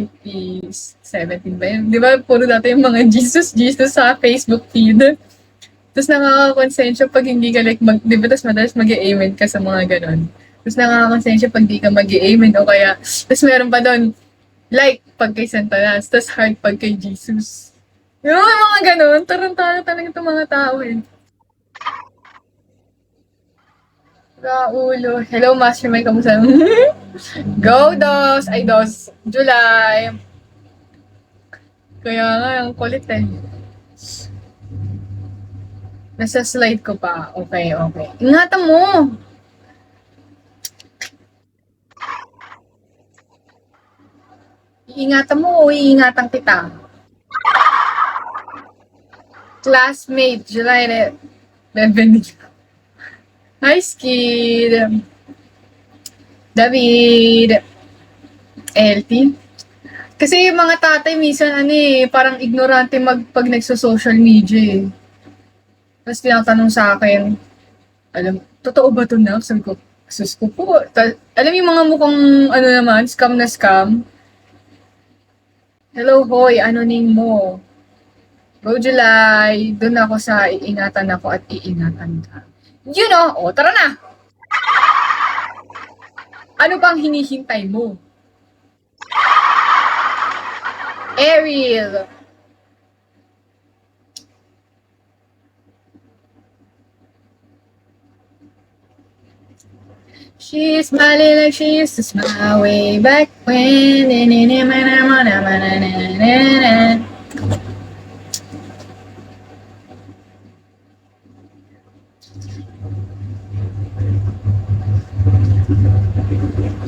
2017 ba yun? Di ba, puro dati yung mga Jesus sa Facebook feed. Tapos nakakakonsensya pag hindi ka like, di ba, tapos madalas mag-amen ka sa mga ganon. Tapos nakakakonsensya pag di ka mag-amen o kaya, tapos meron pa doon, like, pag kay Santanas, tapos heart pag kay Jesus. Yung mga ganon, tarantado talaga itong mga tao eh. Raulo. Hello, Mastermind. Kamusta? Go, Dos! Ay, Dos. July. Kaya nga, ang kulit eh. Nasa slide ko pa. Okay, okay. Ingatan mo! Iingatan mo o iingatan kita? Classmate, July 11. Hi, Skid. David. LT. Kasi yung mga tatay minsan parang ignorante pag nagso-social media eh. Tapos tinatanong sa akin, totoo ba ito na? Sabi ko, sus ko po. Alam yung mga mukhang naman, scam na scam. Hello, hoy, anonin mo. Go July, doon ako sa iingatan ako at iingatan ka. You know, tara na! Ano bang hinihintay mo? Ariel! She's smiling like she used to smile way back when.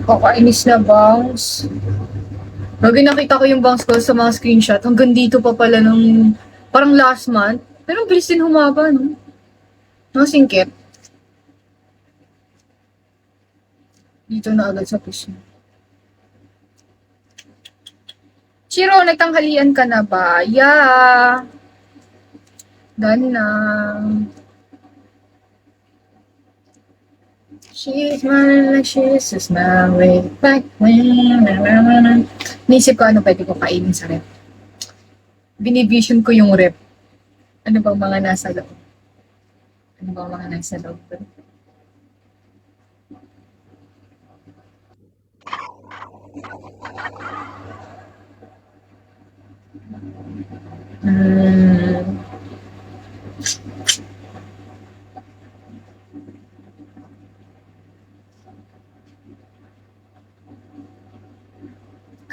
Kakainis na bangs. Lagi nakita ko yung bangs ko sa mga screenshot. Hanggang dito pa pala nung parang last month. Pero ang bilis din humaba, no? Nasingkit. Dito na agad sa puso. Chiro, nagtanghalian ka na ba? Yeah. Done na. She's smiling like she used to smile way back when. Nisip ko ano pwede ko kainin sa rep. Binivision ko yung rep. Ano bang mga nasa loob? Ano bang mga nasa loob?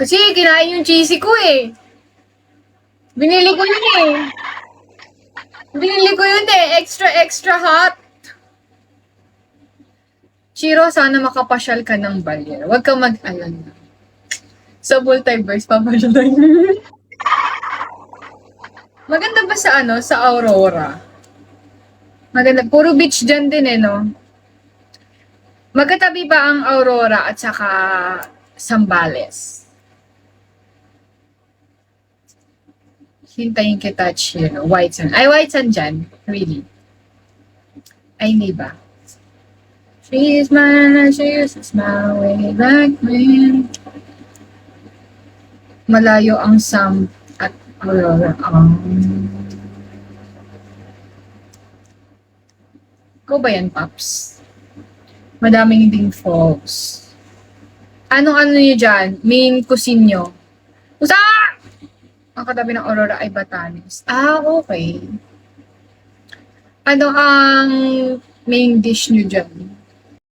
Kasi kinain yung cheesy ko eh. Binili ko yun eh. Binili ko yun eh. Extra hot. Chiro, sana makapasyal ka ng Baler. Huwag kang mag-alala. Sa multiverse, papasyal tayo. Maganda ba sa Aurora? Maganda. Puro beach dyan din eh, no? Magkatabi ba ang Aurora at saka Zambales? Hintayin kita, Chiro. White Sun. Ay, White Sun dyan. Really. Ay, hindi ba? She's mine and she used to smile way back when. Malayo ang Sam at Aurora. Ikaw ba yan, Paps? Madaming ding falls. Anong nyo dyan? Main cuisine nyo? Usa! Ang katabi ng Aurora ay Batanes. Okay. Ano ang main dish nyo dyan?